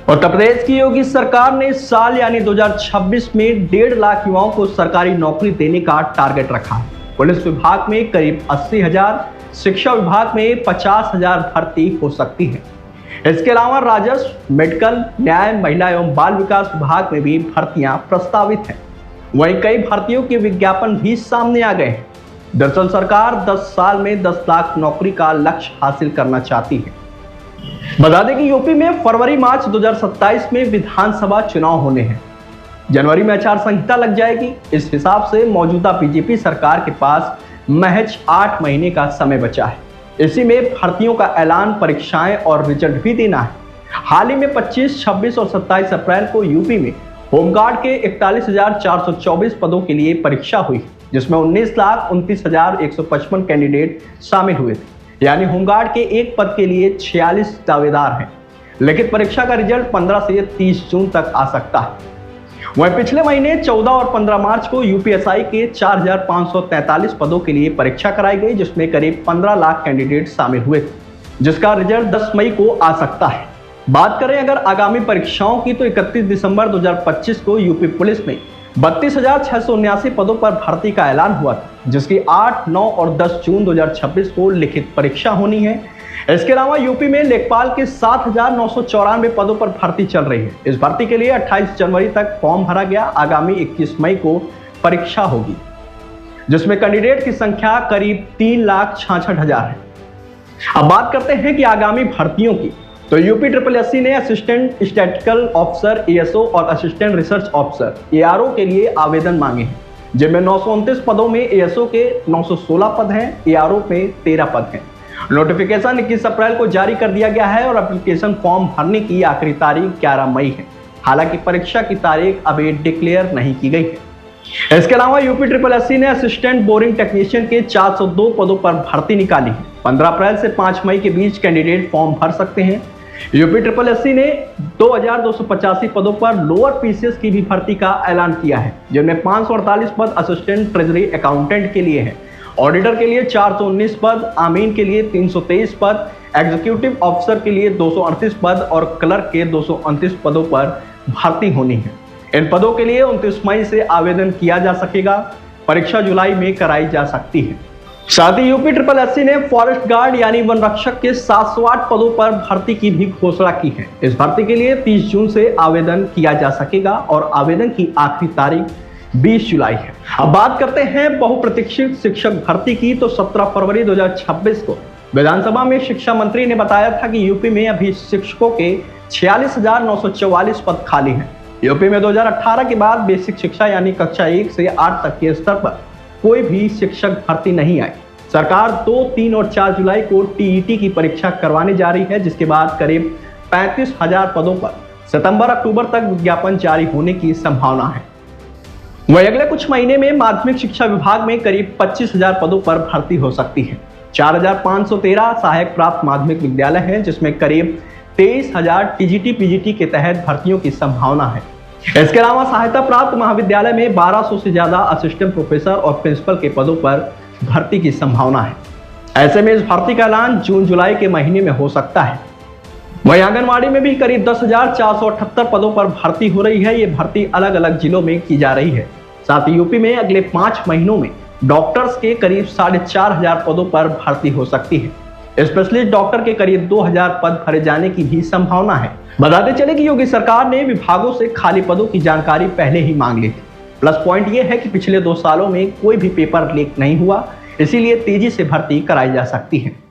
उत्तर प्रदेश की योगी सरकार ने इस साल यानी 2026 में 1.5 लाख युवाओं को सरकारी नौकरी देने का टारगेट रखा है। पुलिस विभाग में करीब 80,000, शिक्षा विभाग में 50,000 भर्ती हो सकती है। इसके अलावा राजस्व, मेडिकल, न्याय, महिला एवं बाल विकास विभाग में भी भर्तियां प्रस्तावित हैं। वहीं कई भर्तियों के विज्ञापन भी सामने आ गए हैं। दरअसल सरकार 10 साल में 10 लाख नौकरी का लक्ष्य हासिल करना चाहती है। बता दें कि यूपी में फरवरी-मार्च 2027 में विधानसभा चुनाव होने हैं। जनवरी में आचार संहिता लग जाएगी। इस हिसाब से मौजूदा बीजेपी सरकार के पास महज 8 महीने का समय बचा है। इसी में भर्तियों का ऐलान, परीक्षाएं और रिजल्ट भी देना है। हाल ही में 25, 26 और 27 अप्रैल को यूपी में होमगार्ड के 41,424 पदों के लिए परीक्षा हुई, जिसमें 19,29,155 कैंडिडेट शामिल हुए थे। यानी होमगार्ड के एक पद के लिए 46 दावेदार हैं। लिखित परीक्षा का रिजल्ट 15 से 30 जून तक आ सकता है। वहीं पिछले महीने 14 और 15 मार्च को यूपीएसआई के 4,543 पदों के लिए परीक्षा कराई गई, जिसमें करीब 15 लाख कैंडिडेट शामिल हुए थे, जिसका रिजल्ट 10 मई को आ सकता है। बात करें अगर आगामी परीक्षाओं की, तो 31 दिसंबर 2025 को यूपी पुलिस में 32,679 पदों पर भर्ती का ऐलान हुआ था, जिसकी 8, 9 और 10 जून 2026 को लिखित परीक्षा होनी है। इसके अलावा यूपी में लेखपाल के 7,994 पदों पर भर्ती चल रही है। इस भर्ती के लिए 28 जनवरी तक फॉर्म भरा गया। आगामी 21 मई को परीक्षा होगी, जिसमें कैंडिडेट की संख्या करीब 3,66,000 है। अब बात करते हैं कि आगामी भर्तियों की, तो यूपी SSSC ने असिस्टेंट स्टैटिस्टिकल ऑफिसर ASO और असिस्टेंट रिसर्च ऑफिसर ARO के लिए आवेदन मांगे हैं, जिनमें 929 पदों में ASO के 916 पद हैं, ARO में 13 पद हैं। नोटिफिकेशन 21 अप्रैल को जारी कर दिया गया है और एप्लीकेशन फॉर्म भरने की आखिरी तारीख 11 मई है। हालांकि परीक्षा की तारीख अभी डिक्लेयर नहीं की गई है। इसके अलावा यूपी SSSC ने असिस्टेंट बोरिंग टेक्नीशियन के 402 पदों पर भर्ती निकाली है। 15 अप्रैल से 5 मई के बीच कैंडिडेट फॉर्म भर सकते हैं। यूपी SSSC ने 2,285 पदों पर लोअर PCS की भी भर्ती का ऐलान किया है, जिनमें 548 पद असिस्टेंट ट्रेजरी अकाउंटेंट के लिए हैं, ऑडिटर के लिए 419 पद, आमीन के लिए 323 पद, एग्जीक्यूटिव ऑफिसर के लिए 238 पद और क्लर्क के 229 पदों पर भर्ती होनी है। इन पदों के लिए 29 मई से आवेदन किया जा सकेगा। परीक्षा जुलाई में कराई जा सकती है। साथ ही यूपी SSSC ने फॉरेस्ट गार्ड यानी वन रक्षक के 708 पदों पर भर्ती की भी घोषणा की है। इस भर्ती के लिए 30 जून से आवेदन किया जा सकेगा और आवेदन की आखिरी तारीख 20 जुलाई है। अब बात करते हैं बहुप्रतीक्षित शिक्षक भर्ती की, तो 17 फरवरी 2026 को विधानसभा में शिक्षा मंत्री ने बताया था कि यूपी में अभी शिक्षकों के 46,944 पद खाली हैं। यूपी में 2018 के बाद बेसिक शिक्षा यानी कक्षा 1 से 8 तक के स्तर पर कोई भी शिक्षक भर्ती नहीं आई। सरकार 2, 3 और 4 जुलाई को TET की परीक्षा करवाने जा रही है, जिसके बाद करीब 35,000 पदों पर सितंबर-अक्टूबर तक विज्ञापन जारी होने की संभावना है। वहीं अगले कुछ महीने में माध्यमिक शिक्षा विभाग में करीब 25,000 पदों पर भर्ती हो सकती है। 4,513 सहायक प्राप्त माध्यमिक विद्यालय हैं, जिसमें करीब 23,000 TGT PGT के तहत भर्तियों की संभावना है। इसके अलावा सहायता प्राप्त महाविद्यालय में 1200 से ज्यादा असिस्टेंट प्रोफेसर और प्रिंसिपल के पदों पर भर्ती की संभावना है। ऐसे में इस भर्ती का ऐलान जून-जुलाई के महीने में हो सकता है। वहीं आंगनवाड़ी में भी करीब 10,478 पदों पर भर्ती हो रही है। ये भर्ती अलग अलग जिलों में की जा रही है। साथ ही यूपी में अगले 5 महीनों में डॉक्टर्स के करीब 4,500 पदों पर भर्ती हो सकती है। स्पेशलिस्ट डॉक्टर के करीब 2,000 पद भरे जाने की भी संभावना है। बताते चले कि योगी सरकार ने विभागों से खाली पदों की जानकारी पहले ही मांग ली थी। प्लस पॉइंट यह है कि पिछले 2 सालों में कोई भी पेपर लीक नहीं हुआ, इसीलिए तेजी से भर्ती कराई जा सकती है।